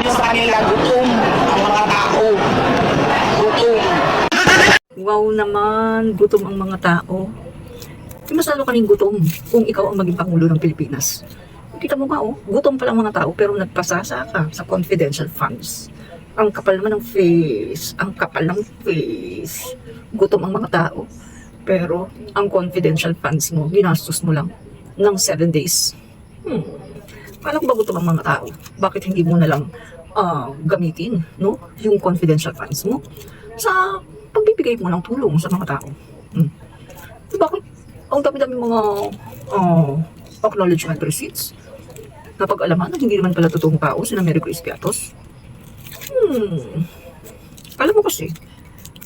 nyo sa kanila, gutom ang mga tao. Gutom. Wow naman, gutom ang mga tao. Mas lalo kaming gutom kung ikaw ang maging Pangulo ng Pilipinas. Kita mo nga gutom pa lang mga tao pero nagpasasa ka sa confidential funds. Ang kapal naman ng face, ang kapal ng face. Gutom ang mga tao. Pero ang confidential funds mo, ginastos mo lang ng 7 days. Paano ba gutom ang mga tao? Bakit hindi mo na lang gamitin, no? Yung confidential funds mo sa pagbibigay mo ng tulong sa mga tao. Bakit ang dami-dami mga acknowledgement receipts na pag-alaman na hindi naman pala totoong tao sina Mary Grace Piatos? Alam mo kasi,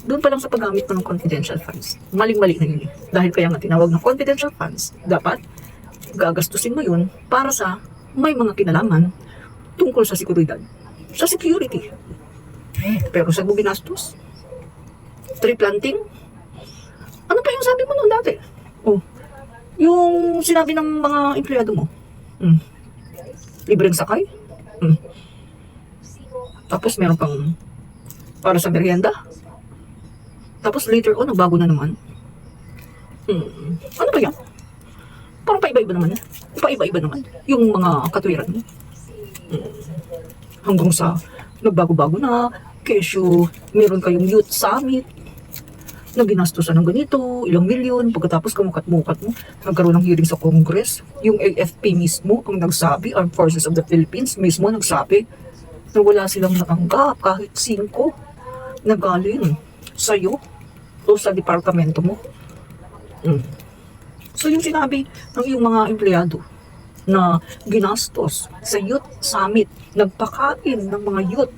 doon pa lang sa paggamit mo ng confidential funds, maling-mali na yun. Dahil kaya nga tinawag na confidential funds, dapat gagastusin mo yun para sa may mga kinalaman tungkol sa seguridad, sa security. Pero sa mo ginastos? Tree planting? Ano pa yung sabi mo noon dati? Yung sinabi ng mga empleyado mo. Libreng sakay. Tapos meron pang para sa merienda. Tapos later on, nagbago na naman. Ano ba yan? Parang paiba-iba naman. Paiba-iba naman yung mga katwiran mo. Hanggang sa nagbago-bago na, kesyo meron kayong youth summit na ginastusan ng ganito, ilang milyon, pagkatapos kamukat-mukat mo, nagkaroon ng hearing sa Congress, yung AFP mismo ang nagsabi, Armed Forces of the Philippines mismo nagsabi, na wala silang natanggap kahit 5 na galing sa'yo o sa departamento mo. So yung sinabi ng iyong mga empleyado na ginastos sa youth summit, nagpakain ng mga youth,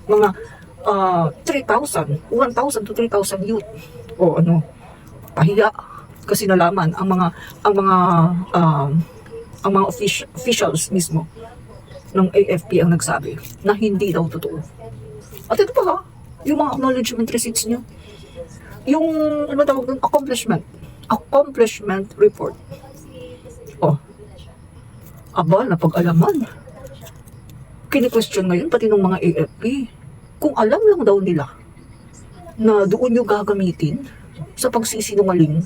mga 1,000 to 3,000 youth, o pahiya kasi nalaman ang mga officials mismo ng AFP ang nagsabi na hindi daw totoo. At ito pa yung mga acknowledgement receipts niyo, yung ano tawag doon, accomplishment report. Aba, napag-alaman. Kini-question ngayon pati ng mga AFP kung alam lang daw nila na doon yung gagamitin sa pagsisinungaling.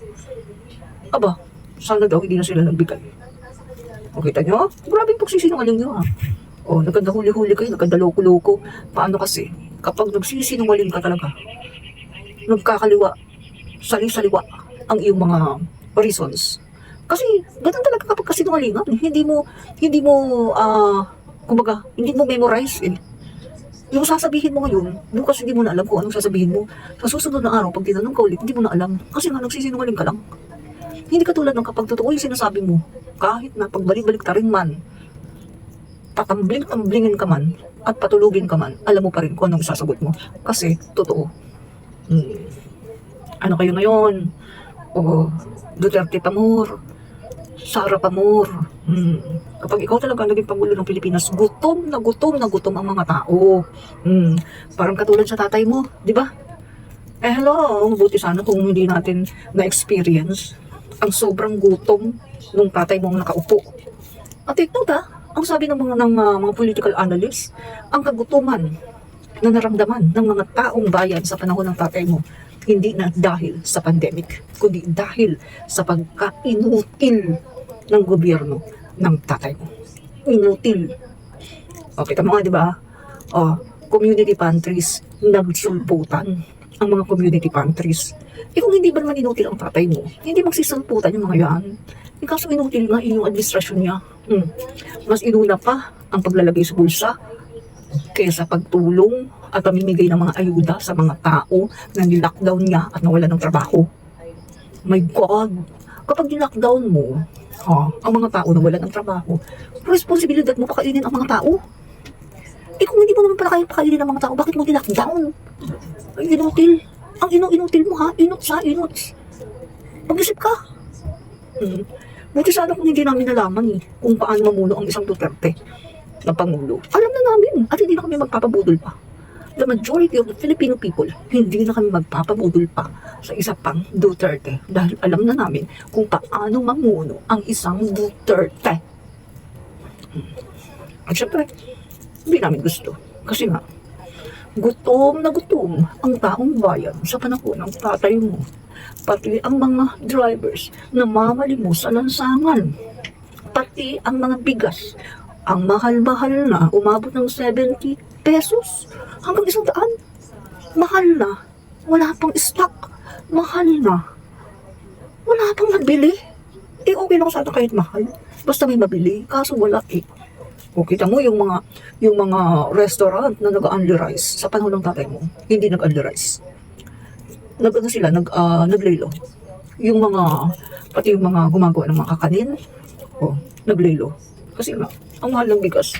Aba, sana daw hindi na sila nagbigay. O kita nyo? Grabing pagsisinungaling nyo nagkandahuli-huli kayo, nagkandaloko-loko. Paano kasi? Kapag nagsisinungaling ka talaga, nagkakaliwa, sali-saliwa ang iyong mga reasons. Kasi ganun talaga kapag kasinungalingan. Hindi mo kumbaga, hindi mo memorize Yung sasabihin mo ngayon, bukas hindi mo na alam kung anong sasabihin mo. Sa susunod na araw, pag tinanong ka ulit, hindi mo na alam. Kasi nga, nagsisinungaling ka lang. Hindi katulad ng kapag totoo yung sinasabi mo, kahit na pagbalik-balik ta rin man, patambling-tamblingin ka man, at patulugin ka man, alam mo pa rin kung anong sasagot mo. Kasi, totoo. Ano kayo ngayon? Duterte Pamor, Sara Pamor. Kapag ikaw talaga naging Pangulo ng Pilipinas, gutom na gutom ang mga tao. Parang katulad sa tatay mo, di ba? Hello, buti sana kung hindi natin na-experience ang sobrang gutom ng tatay mong nakaupo. At ito ang sabi ng mga political analysts, ang kagutuman na naramdaman ng mga taong bayan sa panahon ng tatay mo, hindi na dahil sa pandemic, kundi dahil sa pagka-inutil ng gobyerno ng tatay mo. Inutil. Kita mo nga, di ba? Community pantries, nagsulputan ang mga community pantries. Kung hindi ba naman inutil ang tatay mo, hindi magsisulputan yung mga yan. Kaso inutil nga yung administrasyon niya. Mas inuna pa ang paglalagay sa bulsa kaysa pagtulong at pamimigay ng mga ayuda sa mga tao na nilockdown niya at nawala ng trabaho. My God! Kapag nilockdown mo, ang mga tao na wala ng trabaho, responsibilidad mo pakainin ang mga tao. Kung hindi mo naman pala kayang pakainin ang mga tao, bakit mo nilockdown? Ay, inutil. Ang inutil mo inot. Pag-isip ka. Buti sana kung hindi namin nalaman kung paano mamuno ang isang Duterte na Pangulo. Alam na namin at hindi na kami magpapabudol pa. The majority of the Filipino people, hindi na kami magpapabudol pa sa isa pang Duterte dahil alam na namin kung paano mamuno ang isang Duterte. At syempre, hindi namin gusto Kasi nga, gutom na gutom ang taong bayan sa panahon ng tatay mo. Pati ang mga drivers na mamalimos sa lansangan. Pati ang mga bigas. Ang mahal-mahal na, umabot ng 70 pesos hanggang 100. Mahal na. Wala pang stock. Mahal na. Wala pang nabili. Eh, okay lang sana kahit mahal. Basta may mabili. Kaso wala eh. O kita mo yung mga restaurant na nag-only rice sa panahon ng tatay mo, hindi nag-only rice. Nag-ano sila, naglelo. Yung pati yung mga gumagawa ng mga kakanin, naglelo. Kasi nga, ang mahal ng bigas.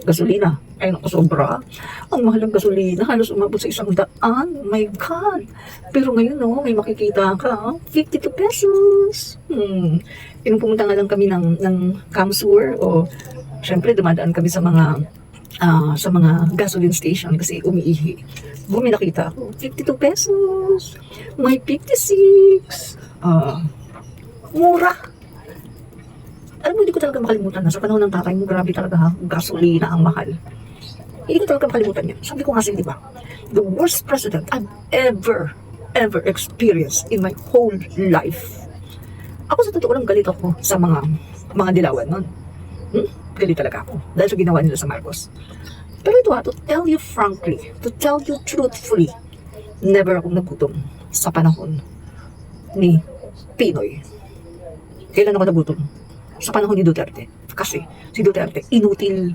Gasolina, ay nakasobra. Ang mahal ng gasolina, halos umabot sa 100. My God! Pero ngayon, may makikita ka, 52 pesos. Yung pumunta nga lang kami ng Camsur, syempre dumadaan kami sa mga gasoline station kasi umiihi. May nakita ako, 52 pesos. May 56. Mura. Alam mo, hindi ko talaga makalimutan na sa panahon ng tatay mo, grabe talaga gasolina ang mahal. Hindi ko talaga makalimutan yan. Sabi ko kasi, di ba, the worst president I've ever experienced in my whole life. Ako sa totoo lang galit ako sa mga dilawan nun. Galit talaga ako dahil sa ginawa nila sa Marcos. Pero ito to tell you frankly, to tell you truthfully, never akong nagutom sa panahon ni Pinoy. Kailan ako nagutom? Sa panahon ni Duterte. Kasi si Duterte, inutil.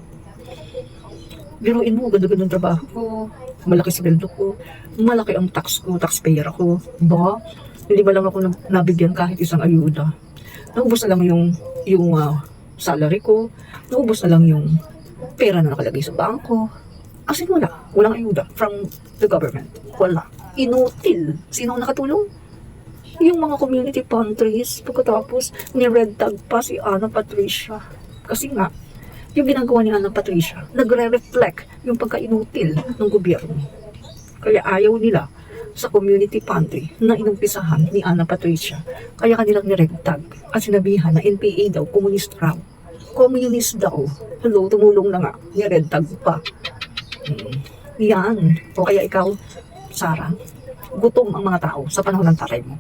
Biruin mo, ganda-gandang trabaho ko, malaki sweldo ko, malaki ang tax ko, taxpayer ako. Ba? Hindi ba lang ako nabigyan kahit isang ayuda? Naubos na lang yung salary ko, naubos na lang yung pera na nakalagay sa bangko. As in, walang ayuda from the government. Wala. Inutil. Sino ang nakatulong? Yung mga community pantries, pagkatapos ni Red Tag pa si Ana Patricia. Kasi nga, yung ginagawa ni Ana Patricia, nagre-reflect yung pagka-inutil ng gobyerno. Kaya ayaw nila sa community pantry na inumpisahan ni Ana Patricia. Kaya kanilang niregtag at sinabihan na NPA daw, communist raw. Communist daw. Hello, tumulong na nga. Niregtag pa. Yan. O kaya ikaw, Sarah, gutom ang mga tao sa panahon ng tatay mo.